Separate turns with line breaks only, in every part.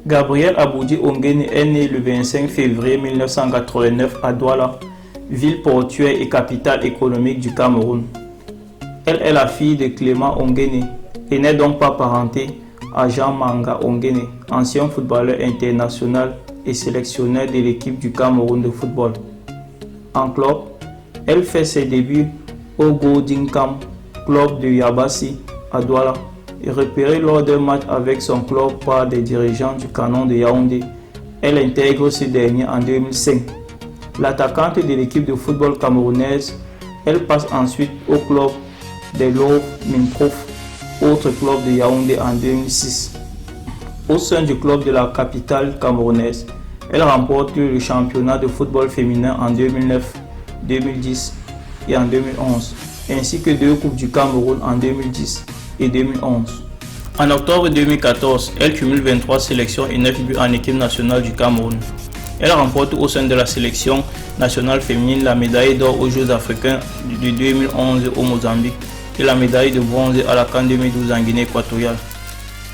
Gabrielle Aboudi Ongene est née le 25 février 1989 à Douala, ville portuaire et capitale économique du Cameroun. Elle est la fille de Clément Ongene et n'est donc pas parentée à Jean Manga Ongene, ancien footballeur international et sélectionneur de l'équipe du Cameroun de football. En club, elle fait ses débuts au Godingham Club de Yabassi à Douala et repérée lors d'un match avec son club par des dirigeants du Canon de Yaoundé. Elle intègre ce dernier en 2005. L'attaquante de l'équipe de football camerounaise, elle passe ensuite au club des Love Minprof, autre club de Yaoundé en 2006. Au sein du club de la capitale camerounaise, elle remporte le championnat de football féminin en 2009, 2010 et en 2011, ainsi que 2 coupes du Cameroun en 2010 et 2011. En octobre 2014, elle cumule 23 sélections et 9 buts en équipe nationale du Cameroun. Elle remporte au sein de la sélection nationale féminine la médaille d'or aux Jeux africains de 2011 au Mozambique et la médaille de bronze à la CAN 2012 en Guinée équatoriale.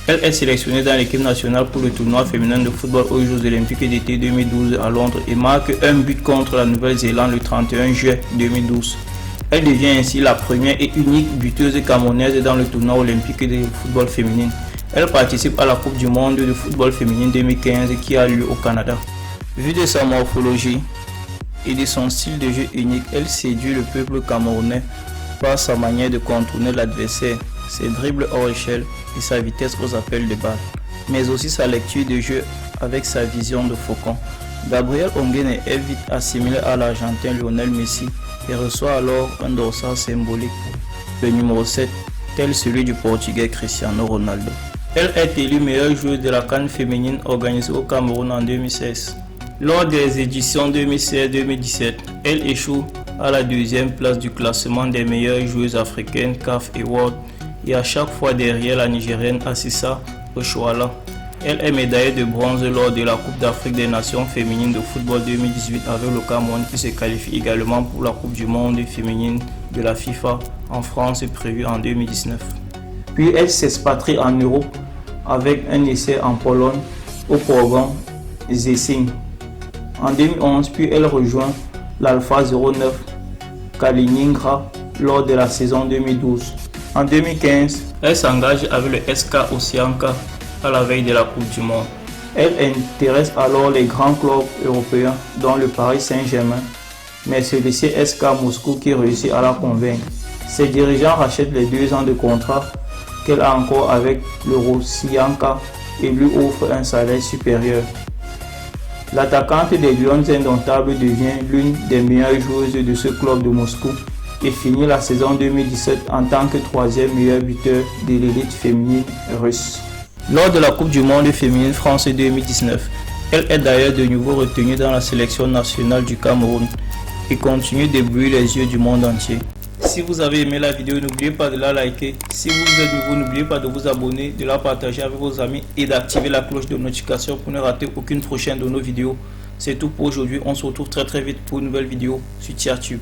Elle est sélectionnée dans l'équipe nationale pour le tournoi féminin de football aux Jeux olympiques d'été 2012 à Londres et marque un but contre la Nouvelle-Zélande le 31 juillet 2012. Elle devient ainsi la première et unique buteuse camerounaise dans le tournoi olympique de football féminin. Elle participe à la Coupe du monde de football féminin 2015 qui a lieu au Canada. Vu de sa morphologie et de son style de jeu unique, elle séduit le peuple camerounais par sa manière de contourner l'adversaire, ses dribbles hors échelle et sa vitesse aux appels de balle, mais aussi sa lecture de jeu avec sa vision de faucon. Gabrielle Ongene est vite assimilée à l'Argentin Lionel Messi et reçoit alors un dossard symbolique, le numéro 7, tel celui du Portugais Cristiano Ronaldo. Elle est élue meilleure joueuse de la CAN féminine organisée au Cameroun en 2016. Lors des éditions 2016-2017, elle échoue à la 2e place du classement des meilleures joueuses africaines CAF et World et à chaque fois derrière la Nigérienne Assissa Oshoala. Elle est médaillée de bronze lors de la Coupe d'Afrique des Nations féminines de football 2018 avec le Cameroun qui se qualifie également pour la Coupe du monde féminine de la FIFA en France prévue en 2019. Puis elle s'expatrie en Europe avec un essai en Pologne au programme Zessing. En 2011, puis elle rejoint l'Alpha 09 Kaliningrad lors de la saison 2012. En 2015, elle s'engage avec le SK Ossianka à la veille de la Coupe du Monde. Elle intéresse alors les grands clubs européens dont le Paris Saint-Germain, mais c'est le CSK Moscou qui réussit à la convaincre. Ses dirigeants rachètent les 2 ans de contrat qu'elle a encore avec le Rossianka et lui offrent un salaire supérieur. L'attaquante des Lions Indomptables devient l'une des meilleures joueuses de ce club de Moscou et finit la saison 2017 en tant que 3e meilleur buteur de l'élite féminine russe. Lors de la Coupe du monde féminine France 2019, elle est d'ailleurs de nouveau retenue dans la sélection nationale du Cameroun et continue d'éblouir les yeux du monde entier. Si vous avez aimé la vidéo, n'oubliez pas de la liker. Si vous êtes nouveau, n'oubliez pas de vous abonner, de la partager avec vos amis et d'activer la cloche de notification pour ne rater aucune prochaine de nos vidéos. C'est tout pour aujourd'hui. On se retrouve très vite pour une nouvelle vidéo sur TiaTube.